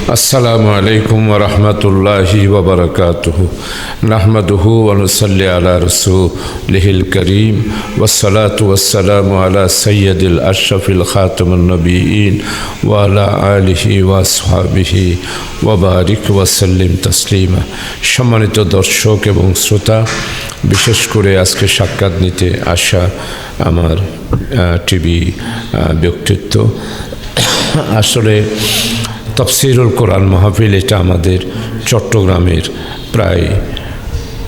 السلام عليكم ورحمة الله وبركاته نحمده ونصلي على رسوله الكريم والصلاة والسلام على سيد الأشرف الخاتم النبيين وعلى آله وأصحابه وبارك وسلم تسليما সম্মানিত দর্শক এবং শ্রোতা, বিশেষ করে আজকে সাক্ষাৎ নিতে আসা আমার টিভি ব্যক্তিত্ব, আসলে তাফসীরুল কোরআন মাহফিল এটা আমাদের চট্টগ্রামের প্রায়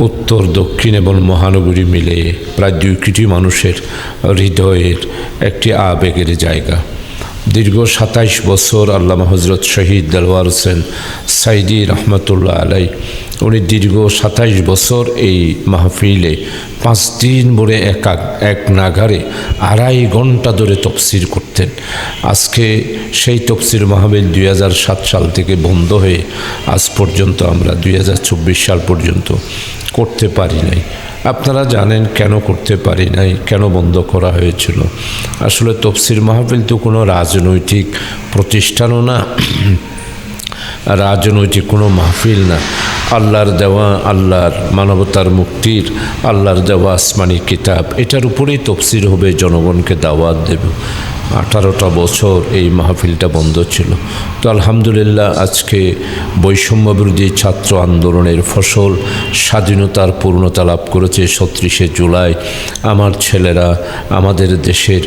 উত্তর দক্ষিণ এবং মহানগরী মিলে প্রায় 2 কোটি মানুষের হৃদয়ের একটি আবেগের জায়গা। দীর্ঘ 27 বছর আল্লামা হযরত শহীদ দেলওয়ার হোসেন সাইদি রহমতুল্লাহ আলাই, উনি দীর্ঘ 27 বছর এই মাহফিলে 5 দিন ভরে এক নাগারে 2.5 ঘন্টা ধরে তফসির করতেন। আজকে সেই তফসির মাহফিল 2007 সাল থেকে বন্ধ হয়ে আজ পর্যন্ত আমরা 2024 সাল পর্যন্ত করতে পারি নাই। আপনারা জানেন কেন করতে পারি নাই, কেন বন্ধ করা হয়েছিল। আসলে তফসির মাহফিল তো কোনো রাজনৈতিক প্রতিষ্ঠানও না, রাজনৈতিক কোনো মাহফিল না। আল্লাহর দেওয়া, আল্লাহর মানবতার মুক্তির, আল্লাহর দেওয়া আসমানি কিতাব, এটার উপরেই তফসির হবে, জনগণকে দাওয়াত দেবে। 18টা বছর এই মাহফিলটা বন্ধ ছিল। তো আলহামদুলিল্লাহ আজকে বৈষম্য বিরোধী ছাত্র আন্দোলনের ফসল স্বাধীনতার পূর্ণতা লাভ করেছে 37শে জুলাই। আমার ছেলেরা, আমাদের দেশের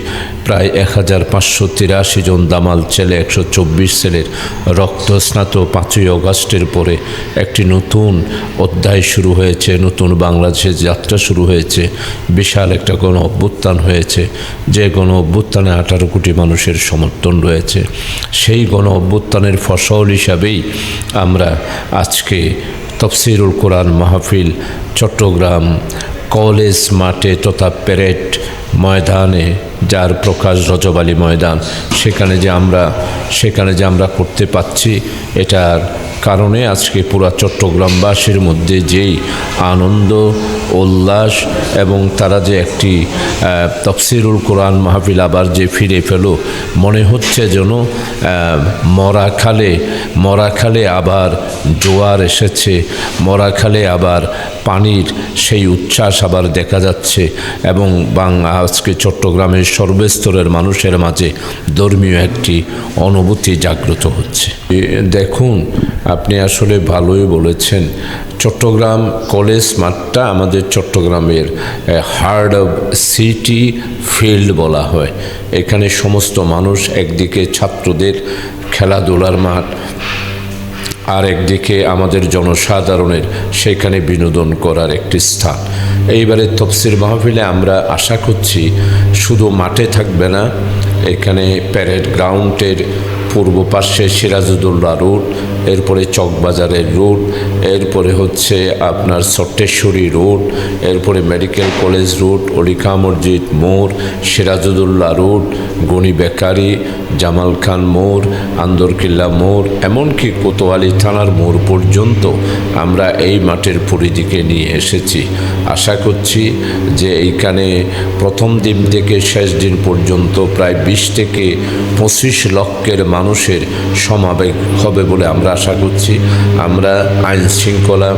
প্রায় 1583 জন দামাল ছেলে, 124 ছেলের রক্তস্নাত 5ই অগাস্টের পরে একটি নতুন অধ্যায় শুরু হয়েছে, নতুন বাংলাদেশের যাত্রা শুরু হয়েছে। বিশাল একটা গণ অভ্যুত্থান হয়েছে, যে গণ অভ্যুত্থানে 18 কোটি মানুষের সমর্থন রয়েছে। সেই গণ অভ্যুত্থানের ফসল হিসাবেই আমরা আজকে তাফসীরুল কোরআন মাহফিল চট্টগ্রাম কলেজ মাঠে তথা প্যারেড ময়দানে, যার প্রকাশ রজব আলী ময়দান, সেখানে যে আমরা করতে পাচ্ছি, এটার কারণে আজকে পুরা চট্টগ্রামবাসীর মধ্যে যেই আনন্দ উল্লাস এবং তারা যে একটি তাফসীরুল কোরআন মাহফিল আবার যে ফিরে পেল, মনে হচ্ছে যেন মরাখালে আবার জোয়ার এসেছে, মরাখালে আবার পানির সেই উচ্ছ্বাস আবার দেখা যাচ্ছে এবং আজকে চট্টগ্রামের সর্বস্তরের মানুষের মাঝে ধর্মীয় একটি অনুভূতি জাগ্রত হচ্ছে। দেখুন, আপনি আসলে ভালোই বলেছেন। চট্টগ্রাম কলেজ মাঠটা আমাদের চট্টগ্রামের হার্ট অফ সিটি ফিল্ড বলা হয়। এখানে সমস্ত মানুষ, একদিকে ছাত্রদের খেলাধুলার মাঠ, আর একদিকে আমাদের জনসাধারণের সেখানে বিনোদন করার একটি স্থান। এইবারে তাফসীর মাহফিলে আমরা আশা করছি শুধু মাঠে থাকবে না, এখানে প্যারেড গ্রাউন্ডের পূর্ব পাশে সিরাজউদ্দৌলা রোড, এরপরে চকবাজারের রোড, এরপরে হচ্ছে আপনার সট্টেশ্বরী রোড, এরপরে মেডিকেল কলেজ রোড, অলিখা মসজিদ মোড়, সিরাজউদ্দৌলা রোড, গনি বেকারি, জামাল খান মোড়, আন্দরকিল্লা মোড়, এমনকি কোতোয়ালি থানার মোড় পর্যন্ত আমরা এই মাঠের পরিধিকে নিয়ে এসেছি। আশা করছি যে এইখানে প্রথম দিন থেকে শেষ দিন পর্যন্ত প্রায় 20 থেকে 25 লক্ষের মানুষের সমাবেশ হবে বলে আমরা আশা করছি। আমরা আইন শৃঙ্খলা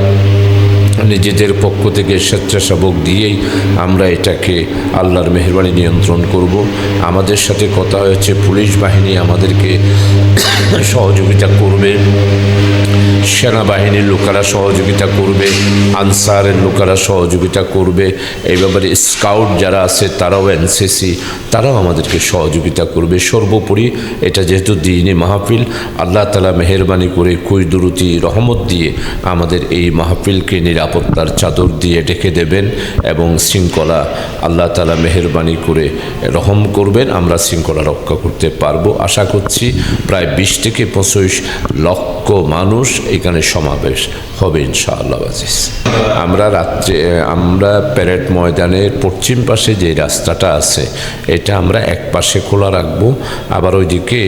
নিজেদের পক্ষ থেকে স্বেচ্ছাসেবক দিয়েই আমরা এটাকে আল্লাহর মেহেরবানি নিয়ন্ত্রণ করব। আমাদের সাথে কথা হয়েছে, পুলিশ বাহিনী আমাদেরকে সহযোগিতা করবে, সেনাবাহিনীর লোকেরা সহযোগিতা করবে, আনসারের লোকেরা সহযোগিতা করবে। এই ব্যাপারে স্কাউট যারা আছে তারাও, এনসিসি, তারাও আমাদেরকে সহযোগিতা করবে। সর্বোপরি এটা যেহেতু দ্বীনি মাহফিল, আল্লাহ তাআলা মেহেরবানি করে কুদরতি রহমত দিয়ে আমাদের এই মাহফিলকে নিরাপত্তার চাদর দিয়ে ঢেকে দেবেন এবং শৃঙ্খলা আল্লাহ তাআলা মেহেরবানি করে রহম করবেন, আমরা শৃঙ্খলা রক্ষা করতে পারবো। আশা করছি প্রায় 20 থেকে 25 লক্ষ মানুষ এখানে সমাবেশ হবে ইনশাআল্লাহ আজিজ। আমরা প্যারেড ময়দানের পশ্চিম পাশে যে রাস্তাটা আছে, এটা আমরা এক পাশে খোলা রাখবো, আবার ওইদিকে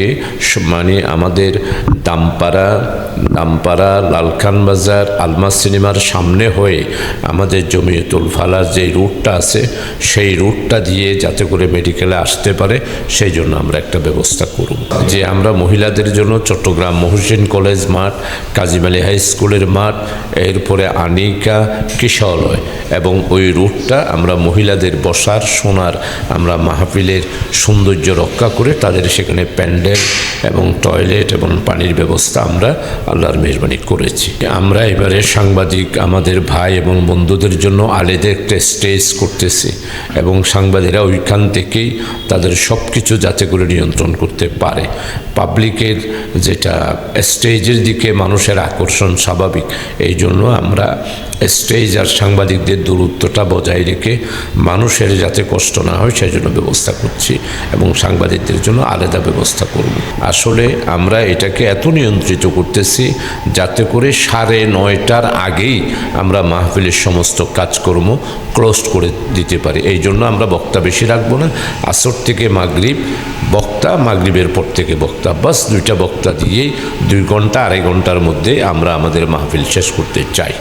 মানে আমাদের দামপাড়া নামপাড়া লালখান বাজার আলমাস সিনেমার সামনে হয়ে আমাদের জমিয়তুল ফালাহ যে রুটটা আছে সেই রুটটা দিয়ে যাতে করে মেডিকেলে আসতে পারে সেই জন্য আমরা একটা ব্যবস্থা করব। যে আমরা মহিলাদের জন্য চট্টগ্রাম মহসিন কলেজ মাঠ, কাজী আলী হাই স্কুলের মাঠ, এরপরে আনিকা কিশোরালয় এবং ওই রুটটা আমরা মহিলাদের বসার শোনার আমরা মাহফিলের সৌন্দর্য রক্ষা করে তাদের সেখানে প্যান্ডেল এবং টয়লেট এবং পানির ব্যবস্থা আমরা আল্লাহর মেহরবানি করেছি। আমরা এবারে সাংবাদিক আমাদের ভাই এবং বন্ধুদের জন্য আলাদা একটা স্টেজ করতেছি এবং সাংবাদিকরা ওইখান থেকেই তাদের সব কিছু যাতে করে নিয়ন্ত্রণ করতে পারে। পাবলিকের যেটা স্টেজের দিকে মানুষের আকর্ষণ স্বাভাবিক, এই জন্য আমরা স্টেজ আর সাংবাদিকদের দূরত্বটা বজায় রেখে মানুষের যাতে কষ্ট না হয় সেই জন্য ব্যবস্থা করছি এবং সাংবাদিকদের জন্য আলাদা ব্যবস্থা করব। আসলে আমরা এটাকে এত নিয়ন্ত্রিত করতেছি যাতে করে 9:30টার আগেই আমরা মাহফিলের সমস্ত কাজকর্ম ক্লোজ করে দিতে পারি। এই জন্য আমরা বক্তা বেশি রাখবো না, আসর থেকে মাগরিব বক্তা, মাগরিবের পর থেকে বক্তা, বাস 2টা বক্তা দিয়েই 2 ঘন্টা 2.5 ঘন্টার মধ্যে আমরা আমাদের মাহফিল শেষ করতে চাই।